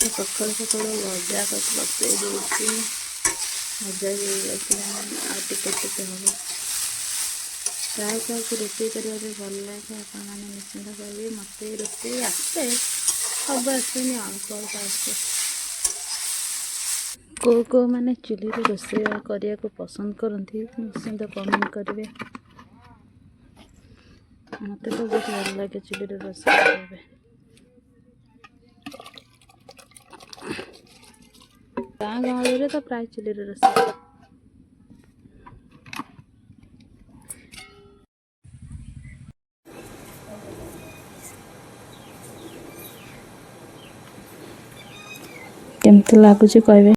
सकाल सकाल भजा बसई दूसरी भजा टिके हम प्राय क्या रोषे करने भल लगे आपने निश्चिंत करेंगे मत रोषे आसे सब आसेनि अल्प अल्प आसे को मैंने चुली रोषे करने को पसंद करती निश्चिंत कमेंट करेंगे। मत तो बहुत भल लगे चुली रोषे करेंगे। गाँ गहली तो प्राय चुली रोषे केमती लगुच कहे।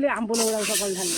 आंबुल गुड़ा सकाल ढाल